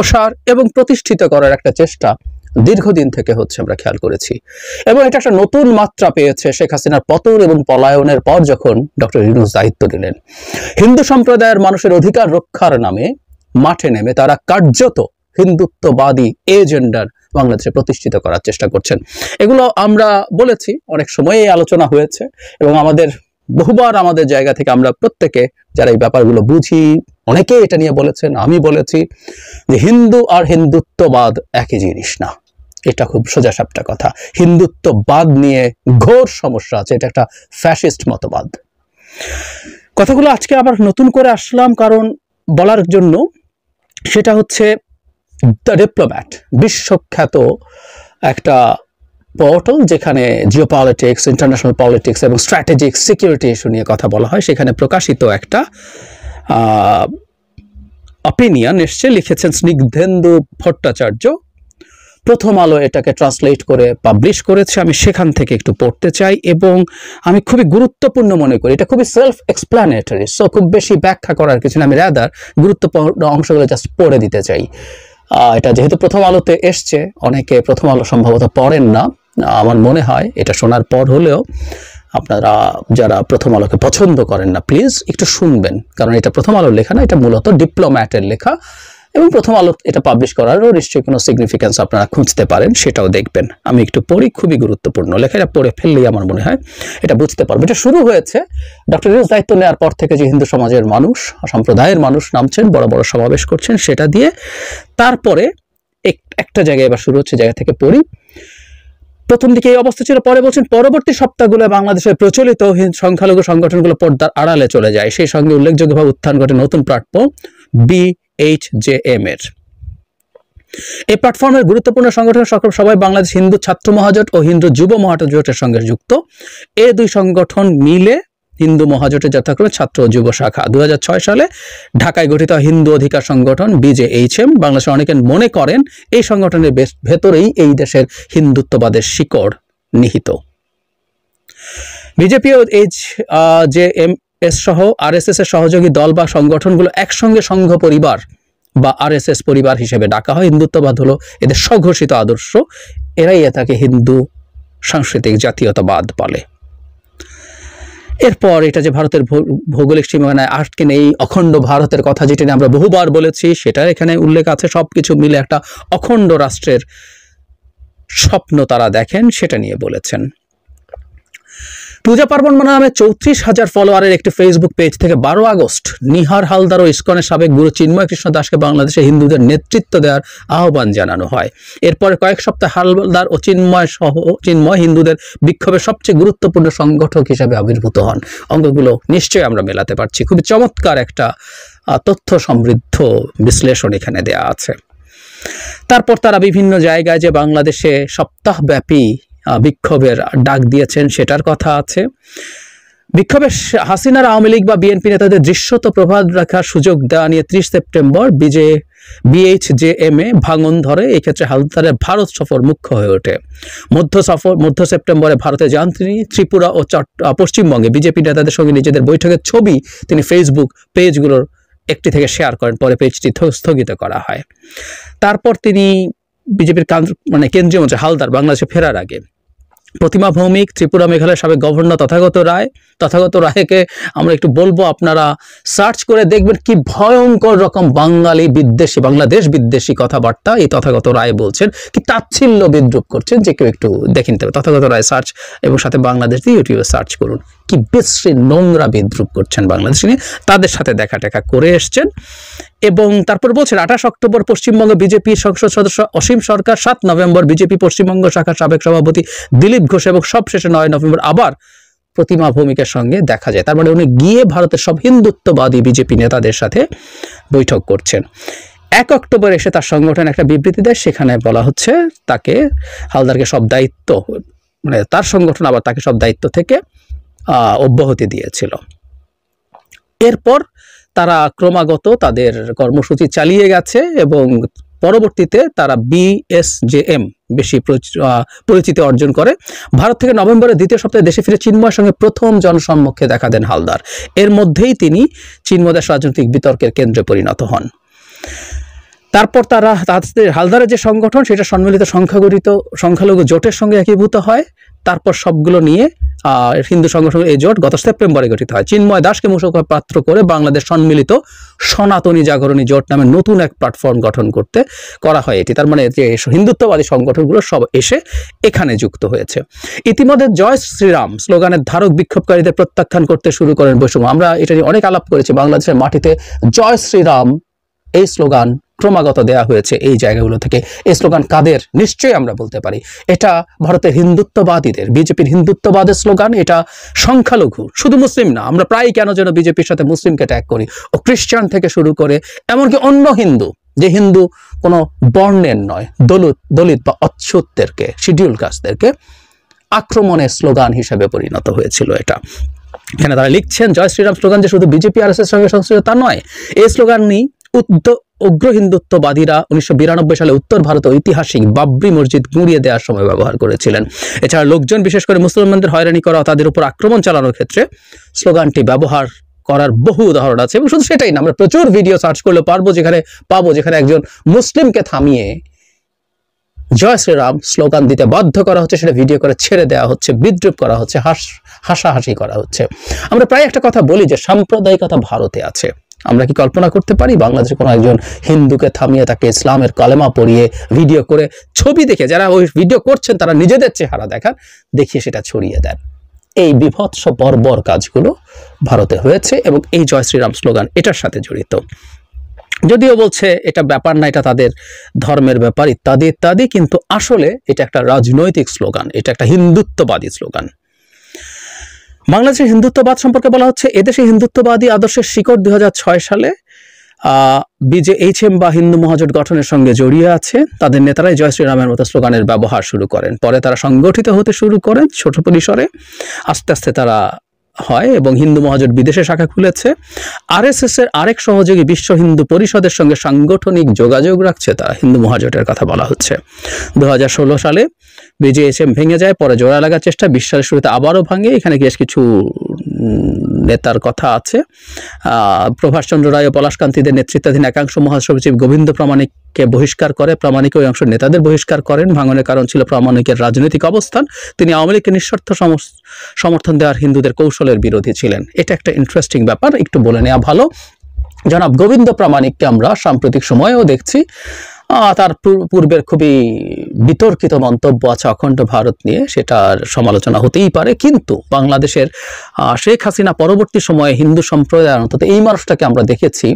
প্রসার এবং প্রতিষ্ঠিত করার একটা চেষ্টা দীর্ঘদিন থেকে হচ্ছে আমরা খেয়াল করেছি, এবং এটা একটা নতুন মাত্রা পেয়েছে শেখ হাসিনার পতন এবং পলায়নের পর যখন ডক্টর ইউনূস দায়িত্ব নিলেন। হিন্দু সম্প্রদায়ের মানুষের অধিকার রক্ষার নামে মাঠে নেমে তারা কার্যত হিন্দুত্ববাদী এজেন্ডার বাংলাদেশে প্রতিষ্ঠিত করার চেষ্টা করছেন। এগুলো আমরা বলেছি, অনেক সময় আলোচনা হয়েছে, এবং বহুবার আমাদের জায়গা থেকে আমরা প্রত্যেকে যারা এই ব্যাপারগুলো বুঝি অনেকেই এটা নিয়ে বলেছেন, আমি বলেছি যে হিন্দু আর হিন্দুত্ববাদ একই জিনিস না। এটা খুব সোজাসাপটা কথা। হিন্দুত্ববাদ নিয়ে ঘোর সমস্যা আছে, এটা একটা ফ্যাসিস্ট মতবাদ। কথাগুলো আজকে আবার নতুন করে আসলাম কারণ বলার জন্য, সেটা হচ্ছে দ্য ডিপ্লোম্যাট, বিশ্বখ্যাত একটা পোর্টাল যেখানে জিওপলিটিক্স, ইন্টারন্যাশনাল পলিটিক্স এবং স্ট্র্যাটেজিক সিকিউরিটি ইস্যু নিয়ে কথা বলা হয়। সেখানে প্রকাশিত একটা অপিনিয়ন এসছে, লিখেছেন স্নিগ্ধেন্দু ভট্টাচার্য। প্রথম আলো এটাকে ট্রান্সলেট করে পাবলিশ করেছে। আমি সেখান থেকে একটু পড়তে চাই, এবং আমি খুবই গুরুত্বপূর্ণ মনে করি। এটা খুবই সেলফ এক্সপ্লানেটরি, সো খুব বেশি ব্যাখ্যা করার কিছু না। আমি রাদার গুরুত্বপূর্ণ অংশগুলো জাস্ট পড়ে দিতে চাই। এটা যেহেতু প্রথম আলোতে এসছে, অনেকে প্রথম আলো সম্ভবত পড়েন না। আমার মনে হয় এটা শোনার পর হলেও আপনারা যারা প্রথম আলোকে পছন্দ করেন না, প্লিজ একটু শুনবেন, কারণ এটা প্রথম আলোর লেখা না, এটা মূলত ডিপ্লোম্যাটের লেখা, এবং প্রথম আলো এটা পাবলিশ করারও নিশ্চয়ই কোনো সিগনিফিকেন্স আপনারা খুঁজতে পারেন, সেটাও দেখবেন। আমি একটু পড়ি, খুবই গুরুত্বপূর্ণ লেখা। এটা পড়ে ফেললেই আমার মনে হয় এটা বুঝতে পারবো। এটা শুরু হয়েছে ডক্টর ইউনূস দায়িত্ব নেওয়ার পর থেকে, যে হিন্দু সমাজের মানুষ, সম্প্রদায়ের মানুষ নামছেন, বড় বড় সমাবেশ করছেন, সেটা দিয়ে। তারপরে একটা জায়গায় এবার শুরু হচ্ছে, জায়গা থেকে পড়ি। প্রথম দিকে এই অবস্থা ছিল, পরে বলছেন পরবর্তী সপ্তাহগুলো বাংলাদেশের প্রচলিত সংখ্যালঘু সংগঠনগুলো পর্দার আড়ালে চলে যায়। সেই সঙ্গে উল্লেখযোগ্যভাবে উত্থান ঘটে নতুন প্ল্যাটফর্ম BHJM এর। এই প্ল্যাটফর্মের গুরুত্বপূর্ণ সংগঠন সবাই বাংলাদেশ হিন্দু ছাত্র মহাজোট ও হিন্দু যুব মহাজোটের সঙ্গে যুক্ত। এই দুই সংগঠন মিলে হিন্দু মহাজোটের যথাক্রমে ছাত্র ও যুব শাখা। 2006 সালে ঢাকায় গঠিত হিন্দু অধিকার সংগঠন BJHM। বাংলাদেশে অনেকে মনে করেন এই সংগঠনের ভেতরেই এই দেশের হিন্দুত্ববাদের শিকড় নিহিত। বিজেপি ও HJMS সহ RSS এর সহযোগী দল বা সংগঠনগুলো একসঙ্গে সংঘ পরিবার বা RSS পরিবার হিসেবে ডাকা হয়। হিন্দুত্ববাদ হলো এদের স্বঘোষিত আদর্শ, এরাই এটাকে হিন্দু সাংস্কৃতিক জাতীয়তাবাদ বলে। এরপর এটা যে ভারতের ভৌগোলিক সীমানায় আটকে নেই, অখণ্ড ভারতের কথা যেটা আমরা বহুবার বলেছি, সেটা এখানে উল্লেখ আছে। সবকিছু মিলে একটা অখণ্ড রাষ্ট্রের স্বপ্ন তারা দেখেন, সেটা নিয়ে বলেছেন। পূজা পার্বণ নামে 34,000 ফলোয়ারের একটি ফেসবুক পেজ থেকে 12 আগস্ট নিহার হালদার ও ইসকনের সাবেক গুরু চিন্ময় কৃষ্ণ দাসকে বাংলাদেশে হিন্দুদের নেতৃত্ব দেওয়ার আহ্বান জানানো হয়। এরপরে কয়েক সপ্তাহ হালদার ও চিন্ময় হিন্দুদের বিক্ষোভের সবচেয়ে গুরুত্বপূর্ণ সংগঠক হিসেবে আবির্ভূত হন। অঙ্গগুলো নিশ্চয়ই আমরা মেলাতে পারছি। খুবই চমৎকার একটা তথ্য সমৃদ্ধ বিশ্লেষণ এখানে দেয়া আছে। তারপর তারা বিভিন্ন জায়গায় যে বাংলাদেশে সপ্তাহব্যাপী বিক্ষোভের ডাক দিয়েছেন, সেটার কথা আছে। বিক্ষোভে হাসিনার আওয়ামী লীগ বা বিএনপি নেতাদের দৃশ্যত প্রভাব রাখার সুযোগ দেওয়া নিয়ে 30 সেপ্টেম্বর BHJM এ ভাঙন ধরে। এই ক্ষেত্রে হালদারের ভারত সফর মুখ্য হয়ে ওঠে। মধ্য সেপ্টেম্বরে ভারতে যান তিনি। ত্রিপুরা ও পশ্চিমবঙ্গে বিজেপি নেতাদের সঙ্গে নিজেদের বৈঠকের ছবি তিনি ফেসবুক পেজগুলোর একটি থেকে শেয়ার করেন, পরে পেজটি স্থগিত করা হয়। তারপর তিনি বিজেপির কেন্দ্রীয় মন্ত্রী হালদার বাংলাদেশে ফেরার আগে প্রতিমা ভৌমিক, ত্রিপুরা মেঘালয়ের সাবেক গভর্নর তথাগত রায়কে আমরা একটু বলবো, আপনারা সার্চ করে দেখবেন কি ভয়ঙ্কর রকম বাংলাদেশ বিদ্বেষী কথাবার্তা এই তথাগত রায় বলছেন, কি তাচ্ছিল্য বিদ্রুপ করছেন, যে কেউ একটু দেখে নিতে হবে। তথাগত রায় সার্চ এবং সাথে বাংলাদেশ দিয়ে ইউটিউবে সার্চ করুন, কি বিশ্রী নোংরা বিদ্রুপ করছেন বাংলাদেশ নিয়ে, তাদের সাথে দেখা করে এসছেন। এবং তারপর বলছেন 28 অক্টোবর পশ্চিমবঙ্গ বিজেপি সংসদ সদস্য অসীম সরকার, 7 নভেম্বর বিজেপি পশ্চিমবঙ্গ শাখার সাবেক সভাপতি দিলীপ ঘোষ এবং সবশেষে 9 নভেম্বর আবার প্রতিমা ভৌমিকের সঙ্গে দেখা যায়। তার মানে উনি গিয়ে ভারতের সব হিন্দুত্ববাদী বিজেপি নেতাদের সাথে বৈঠক করছেন। 1 অক্টোবর এসে তার সংগঠন একটা বিবৃতি দেয়, সেখানে বলা হচ্ছে তাকে হালদারকে সব দায়িত্ব, তার সংগঠন আবার তাকে সব দায়িত্ব থেকে অব্যাহতি দিয়েছিল। এরপর তারা ক্রমাগত তাদের কর্মসূচি চালিয়ে গেছে এবং পরবর্তীতে তারা BSJM বেশি পরিচিতি অর্জন করে। ভারত থেকে নভেম্বরের দ্বিতীয় সপ্তাহে দেশে ফিরে চিন্ময়ের সঙ্গে প্রথম জনসম্মুখে দেখা দেন হালদার। এর মধ্যেই তিনি চিন্ময় দাস রাজনৈতিক বিতর্কের কেন্দ্রে পরিণত হন। তারপর তারা তাদের হালদারের যে সংগঠন সেটা সম্মিলিত সংখ্যালঘু জোটের সঙ্গে একীভূত হয়। তারপর সবগুলো নিয়ে হিন্দু সংগঠন এই জোট গত সেপ্টেম্বরে গঠিত হয়। চিন্ময় দাসকে মুখপাত্র করে বাংলাদেশ সম্মিলিত সনাতনী জাগরণী জোট নামে নতুন এক প্ল্যাটফর্ম গঠন করা হয় এটি। তার মানে যে হিন্দুত্ববাদী সংগঠনগুলো সব এসে এখানে যুক্ত হয়েছে। ইতিমধ্যে জয় শ্রীরাম স্লোগানের ধারক বিক্ষোভকারীদের প্রত্যাখ্যান করতে শুরু করেন বৈষম্য। আমরা এটা নিয়ে অনেক আলাপ করেছি। বাংলাদেশের মাটিতে জয় শ্রীরাম এই স্লোগান ক্রমাগত দেয়া হয়েছে এই জায়গাগুলো থেকে। এই স্লোগান কাদের? নিশ্চয়ই আমরা বলতে পারি এটা ভারতের হিন্দুত্ববাদীদের, বিজেপির হিন্দুত্ববাদের স্লোগান। এটা সংখ্যালঘু, শুধু মুসলিম না। আমরা প্রায় কেন যেন বিজেপির সাথে মুসলিমকে ট্যাগ করি, ও খ্রিস্টান থেকে শুরু করে এমনকি অন্য হিন্দু, যে হিন্দু কোনো বর্ণের নয়, দলিত বা অচ্ছুতদেরকে, শিডিউল কাস্টদেরকে আক্রমণের স্লোগান হিসেবে পরিণত হয়েছিল এটা। এখানে তারা লিখছেন জয় শ্রীরাম স্লোগান যে শুধু বিজেপি আর এস এর সঙ্গে সংশ্লিষ্ট তা নয়। এই স্লোগানই উগ্র হিন্দুত্ববাদীরা 1992 সালে উত্তর ভারতে ঐতিহাসিক বাবরি মসজিদ গুঁড়িয়ে দেওয়ার সময় ব্যবহার করেছিলেন। এছাড়া লোকজন, বিশেষ করে মুসলমানদের হয়রানি করা, তাদের উপর আক্রমণ চালানোর ক্ষেত্রে স্লোগানটি ব্যবহার করার বহু উদাহরণ আছে। এবং শুধু সেটাই না, আমরা প্রচুর ভিডিও সার্চ করলে যেখানে একজন মুসলিমকে থামিয়ে জয় শ্রীরাম স্লোগান দিতে বাধ্য করা হচ্ছে, সেটা ভিডিও করে ছেড়ে দেওয়া হচ্ছে, বিদ্রুপ করা হচ্ছে, হাসাহাসি করা হচ্ছে। আমরা প্রায় একটা কথা বলি যে সাম্প্রদায়িকতা ভারতে আছে। আমরা কি কল্পনা করতে পারি বাংলাদেশে কোনো একজন হিন্দুকে থামিয়ে তাকে ইসলামের কালেমা পড়িয়ে ভিডিও করে, ছবি দেখে, যারা ওই ভিডিও করছেন তারা নিজেদের চেহারা দেখিয়ে সেটা ছড়িয়ে দেন। এই বিভৎস বর্বর কাজগুলো ভারতে হয়েছে এবং এই জয় শ্রীরাম স্লোগান এটার সাথে জড়িত। যদিও বলছে এটা ব্যাপার না, এটা তাদের ধর্মের ব্যাপার ইত্যাদি ইত্যাদি, কিন্তু আসলে এটা একটা রাজনৈতিক স্লোগান, এটা একটা হিন্দুত্ববাদী স্লোগান। বাংলাদেশের হিন্দুত্ববাদ সম্পর্কে বলা হচ্ছে এদেশে হিন্দুত্ববাদী আদর্শের শিকড় 2006 সালে BJHM বা হিন্দু মহাজোট গঠনের সঙ্গে জড়িয়ে আছে। তাদের নেতারাই জয় শ্রীরামের মতো স্লোগানের ব্যবহার শুরু করেন। পরে তারা সংগঠিত হতে শুরু করেন ছোট পরিসরে, আস্তে আস্তে তারা হয় এবং হিন্দু মহাজোট বিদেশে শাখা খুলেছে। RSS এর আরেক সহযোগী বিশ্ব হিন্দু পরিষদের সঙ্গে সাংগঠনিক যোগাযোগ রাখছে তারা, হিন্দু মহাজোটের কথা বলা হচ্ছে। 2016 সালে BJHM ভেঙে যায়, পরে জোড়া লাগার চেষ্টা, 20 সালের শুরুতে আবারও ভাঙে। এখানে বেশ কিছু নেতার কথা আছে। প্রভাষ চন্দ্র রায় ও পলাশকান্তিদের নেতৃত্বাধীন একাংশ মহাসচিব গোবিন্দ প্রামাণিককে বহিষ্কার করে, প্রামাণিক ওই অংশ নেতাদের বহিষ্কার করেন। ভাঙনের কারণ ছিল প্রামাণিকের রাজনৈতিক অবস্থান। তিনি আওয়ামী লীগকে নিঃশর্ত সমর্থন দেওয়ার হিন্দুদের কৌশলের বিরোধী ছিলেন। এটা একটা ইন্টারেস্টিং ব্যাপার, একটু বলে নেওয়া ভালো। জনাব গোবিন্দ প্রামাণিককে আমরা সাম্প্রতিক সময়েও দেখছি তার পূর্বের খুবই বিতর্কিত মন্তব্য আছে অখণ্ড ভারত নিয়ে, সেটার সমালোচনা হতেই পারে। কিন্তু বাংলাদেশের শেখ হাসিনা পরবর্তী সময়ে হিন্দু সম্প্রদায়, অন্তত এই মানুষটাকে আমরা দেখেছি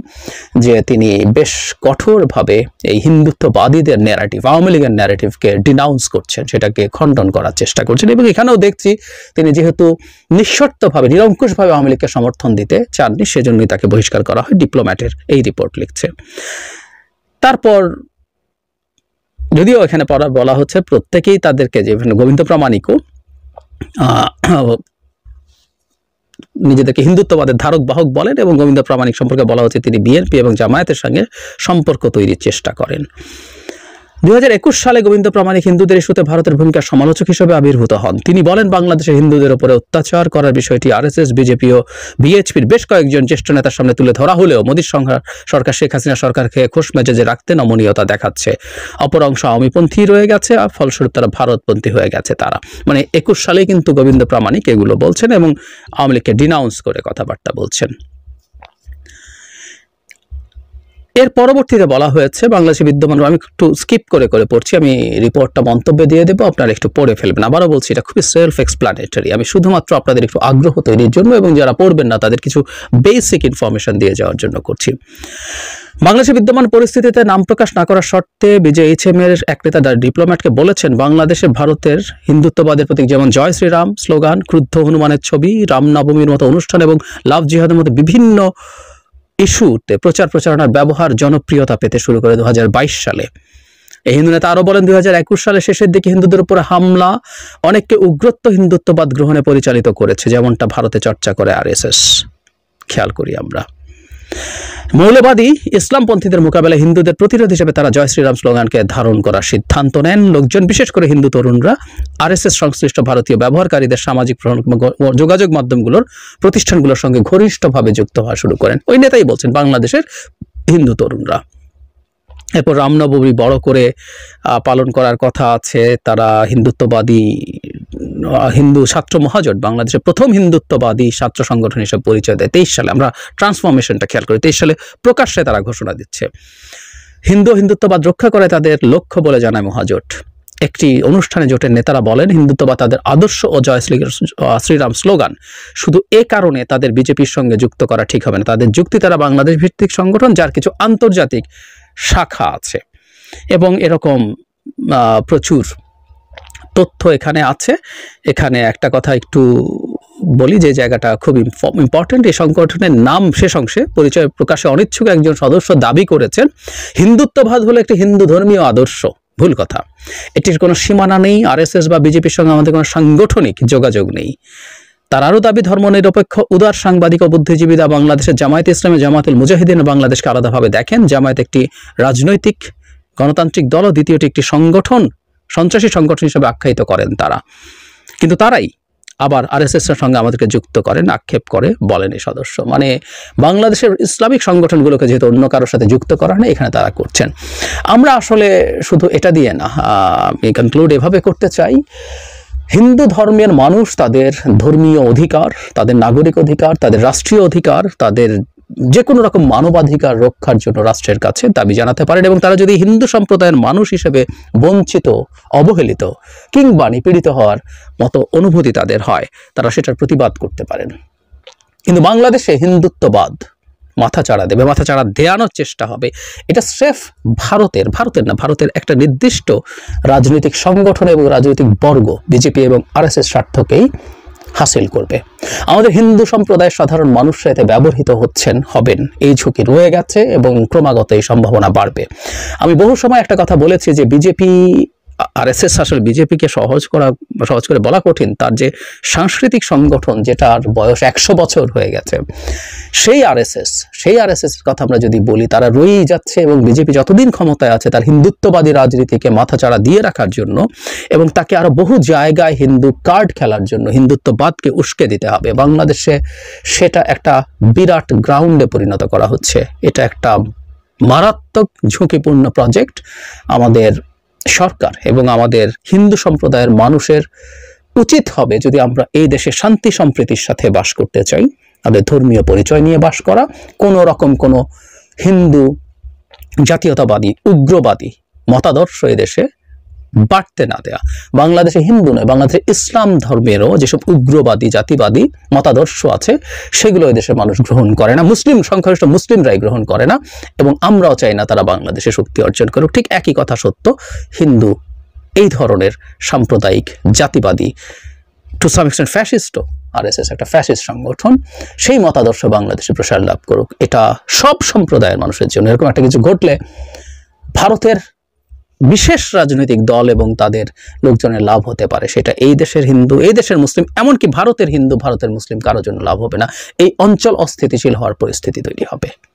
যে তিনি বেশ কঠোরভাবে এই হিন্দুত্ববাদীদের ন্যারেটিভ, আওয়ামী লীগের ন্যারেটিভকে ডিনাউন্স করছেন, সেটাকে খণ্ডন করার চেষ্টা করছেন। এবং এখানেও দেখছি তিনি যেহেতু নিঃশর্তভাবে, নিরঙ্কুশভাবে আওয়ামী লীগকে সমর্থন দিতে চাননি, সেজন্যই তাকে বহিষ্কার করা হয়। ডিপ্লোম্যাটের এই রিপোর্ট লিখছে। তারপর যদিও এখানে বলা হচ্ছে প্রত্যেকেই তাদেরকে, যে গোবিন্দ প্রামাণিকও নিজেদেরকে হিন্দুত্ববাদের ধারক বাহক বলেন এবং গোবিন্দ প্রামাণিক সম্পর্কে বলা হচ্ছে তিনি বিএনপি এবং জামায়াতের সঙ্গে সম্পর্ক তৈরির চেষ্টা করেন। 2021 সালে গোবিন্দ প্রামাণিক হিন্দুদের ইস্যুতে ভারতের ভূমিকার সমালোচক হিসেবে আবির্ভূত হন। তিনি বলেন বাংলাদেশের হিন্দুদের উপরে অত্যাচার করার বিষয়টি RSS, বিজেপি ও BHPর বেশ কয়েকজন জ্যেষ্ঠ নেতার সামনে তুলে ধরা হলেও মোদীর সরকার শেখ হাসিনা সরকারকে খোশ মেজাজে রাখতে নমনীয়তা দেখাচ্ছে। অপর অংশ আওয়ামীপন্থী রয়ে গেছে, ফলস্বরূপ তারা ভারতপন্থী হয়ে গেছে। তারা মানে 21 সালেই কিন্তু গোবিন্দ প্রামাণিক এগুলো বলছেন এবং আওয়ামী লীগকে ডিনাউন্স করে কথাবার্তা বলছেন। এর পরবর্তীতে বলা হয়েছে বাংলাদেশে বিদ্যমান, আমি একটু স্কিপ করে পড়ছি, আমি রিপোর্টটা মন্তব্যে দিয়ে দেবো, আপনারা একটু পড়ে ফেলবেন। আবারও বলছি এটা খুবই সেলফ এক্সপ্লানেটরি, আমি শুধুমাত্র আপনাদের একটু আগ্রহ তৈরির জন্য এবং যারা পড়বেন না তাদের কিছু বেসিক ইনফরমেশন দিয়ে যাওয়ার জন্য করছি। বাংলাদেশের বিদ্যমান পরিস্থিতিতে নাম প্রকাশ না করার শর্তে BJHM এর এক নেতা ডিপ্লোম্যাটকে বলেছেন বাংলাদেশে ভারতের হিন্দুত্ববাদের প্রতীক যেমন জয় শ্রীরাম স্লোগান, ক্রুদ্ধ হনুমানের ছবি, রামনবমীর মতো অনুষ্ঠান এবং লাভ জিহাদের মতো বিভিন্ন ইস্যুতে প্রচারণার ব্যবহার জনপ্রিয়তা পেতে শুরু করে 2022 সালে। এই হিন্দু নেতা আরো বলেন 2021 সালের শেষের দিকে হিন্দুদের উপর হামলা অনেককে উগ্রত্ব হিন্দুত্ববাদ গ্রহণে পরিচালিত করেছে, যেমনটা ভারতে চর্চা করে RSS। খেয়াল করি আমরা, মৌলবাদী ইসলামপন্থীদের মোকাবেলায় হিন্দুদের প্রতিরোধ হিসেবে তারা জয় শ্রীরাম স্লোগানকে ধারণ করার সিদ্ধান্ত নেন। লোকজন, বিশেষ করে হিন্দু তরুণরা RSS সংশ্লিষ্ট ভারতীয় ব্যবহারকারীদের সামাজিক যোগাযোগ মাধ্যমগুলোর প্রতিষ্ঠানগুলোর সঙ্গে ঘনিষ্ঠভাবে যুক্ত হওয়া শুরু করেন। ওই নেতাই বলছেন বাংলাদেশের হিন্দু তরুণরা। এরপর রামনবমী বড় করে পালন করার কথা আছে। তারা হিন্দুত্ববাদী হিন্দু ছাত্র মহাজোট বাংলাদেশের প্রথম হিন্দুত্ববাদী ছাত্র সংগঠন হিসেবে পরিচয় দেয় 23 সালে। আমরা ট্রান্সফরমেশনটা খেয়াল করি, 23 সালে প্রকাশ্যে তারা ঘোষণা দিচ্ছে। হিন্দুত্ববাদ রক্ষা করে তাদের লক্ষ্য বলে জানায় মহাজোট। একটি অনুষ্ঠানে জোটের নেতারা বলেন, হিন্দুত্ববাদ তাদের আদর্শ ও জয় শ্রীরাম স্লোগান, শুধু এ কারণে তাদের বিজেপির সঙ্গে যুক্ত করা ঠিক হবে না। তাদের যুক্তি, তারা বাংলাদেশ ভিত্তিক সংগঠন যার কিছু আন্তর্জাতিক শাখা আছে, এবং এরকম প্রচুর তথ্য এখানে আছে। এখানে একটা কথা একটু বলি, যে জায়গাটা খুব ইম্পর্টেন্ট। এই সংগঠনের নাম শেষ অংশে পরিচয় প্রকাশে অনিচ্ছুক একজন সদস্য দাবি করেছেন, হিন্দুত্ববাদ হলো একটি হিন্দু ধর্মীয় আদর্শ। ভুল কথা, এটির কোনো সীমানা নেই। আরএসএস বা বিজেপির সঙ্গে আমাদের কোনো সাংগঠনিক যোগাযোগ নেই। তার আরও দাবি, ধর্মনিরপেক্ষ উদার সাংবাদিক ও বুদ্ধিজীবীরা বাংলাদেশের জামায়াতে ইসলামী, জামাতুল মুজাহিদিন বাংলাদেশকে আলাদাভাবে দেখেন। জামায়াত একটি রাজনৈতিক গণতান্ত্রিক দল ও দ্বিতীয়টি একটি সংগঠন, সন্ত্রাসী সংগঠন হিসেবে আখ্যায়িত করেন তারা। কিন্তু তারাই আবার আরএসএস এর সঙ্গে আমাদেরকে যুক্ত করেন, আক্ষেপ করে বলেন এই সদস্য। মানে বাংলাদেশের ইসলামিক সংগঠনগুলোকে যেহেতু অন্য কারোর সাথে যুক্ত করা হয়, এখানে তারা করছেন। আমরা আসলে শুধু এটা দিয়ে না, আমি কনক্লুড এভাবে করতে চাই, হিন্দু ধর্মের মানুষ তাদের ধর্মীয় অধিকার, তাদের নাগরিক অধিকার, তাদের রাষ্ট্রীয় অধিকার, তাদের যে কোনো রকম মানবাধিকার রক্ষার জন্য রাষ্ট্রের কাছে দাবি জানাতে পারেন, এবং তারা যদি হিন্দু সম্প্রদায়ের মানুষ হিসেবে বঞ্চিত, অবহেলিত কিংবা নিপীড়িত হওয়ার মতো অনুভূতি তাদের হয়, তারা সেটার প্রতিবাদ করতে পারেন। কিন্তু বাংলাদেশে হিন্দুত্ববাদ মাথাচাড়া দেবে, মাথাচাড়া দেওয়ানোর চেষ্টা হবে, এটা স্রেফ ভারতের একটা নির্দিষ্ট রাজনৈতিক সংগঠন এবং রাজনৈতিক বর্গ, বিজেপি এবং আরএসএস স্বার্থকেই হাসিল করবে। আমাদের হিন্দু সম্প্রদায়ের সাধারণ মানুষরা এতে ব্যবহৃত হবেন, এই ঝুঁকি রয়ে গেছে এবং ক্রমাগত এই সম্ভাবনা বাড়বে। আমি বহু সময় একটা কথা বলেছি যে বিজেপি আরএসএস, আসলে বিজেপিকে সহজ করে বলা কঠিন, তার যে সাংস্কৃতিক সংগঠন যেটার বয়স 100 বছর হয়ে গেছে, সেই আরএসএস কথা আমরা যদি বলি, তারা রয়েই যাচ্ছে, এবং বিজেপি যতদিন ক্ষমতায় আছে তার হিন্দুত্ববাদী রাজনীতিকে মাথাচাড়া দিয়ে রাখার জন্য এবং তাকে আরো বহু জায়গায় হিন্দু কার্ড খেলার জন্য হিন্দুত্ববাদকে উস্কে দিতে হবে। বাংলাদেশে সেটা একটা বিরাট গ্রাউন্ডে পরিণত করা হচ্ছে। এটা একটা মারাত্মক ঝুঁকিপূর্ণ প্রজেক্ট। আমাদের সরকার এবং আমাদের হিন্দু সম্প্রদায়ের মানুষের উচিত হবে, যদি আমরা এই দেশে শান্তি সম্প্রীতির সাথে বাস করতে চাই, আমাদের ধর্মীয় পরিচয় নিয়ে বাস করা, কোনো রকম কোনো হিন্দু জাতীয়তাবাদী উগ্রবাদী মতাদর্শ এই দেশে বাড়তে না দেয়া। বাংলাদেশে হিন্দু নয়, বাংলাদেশে ইসলাম ধর্মেরও যেসব উগ্রবাদী জাতিবাদী মতাদর্শ আছে, সেগুলো এই দেশের মানুষ গ্রহণ করে না, সংখ্যাগরিষ্ঠ মুসলিমরাই গ্রহণ করে না, এবং আমরাও চাই না তারা বাংলাদেশে শক্তি অর্জন করুক। ঠিক একই কথা সত্য হিন্দু এই ধরনের সাম্প্রদায়িক জাতিবাদী, টু সাম এক্সটেন্ট ফ্যাসিস্টও, আরএসএস একটা ফ্যাসিস্ট সংগঠন, সেই মতাদর্শ বাংলাদেশে প্রসার লাভ করুক। এটা সব সম্প্রদায়ের মানুষের জন্য। এরকম একটা কিছু ঘটলে ভারতের বিশেষ রাজনৈতিক দল এবং তাদের লোকজনের লাভ হতে পারে, সেটা এই দেশের হিন্দু, এই দেশের মুসলিম, এমনকি ভারতের হিন্দু, ভারতের মুসলিম কারোর জন্য লাভ হবে না। এই অঞ্চল অস্থিতিশীল হওয়ার পরিস্থিতি তৈরি হবে।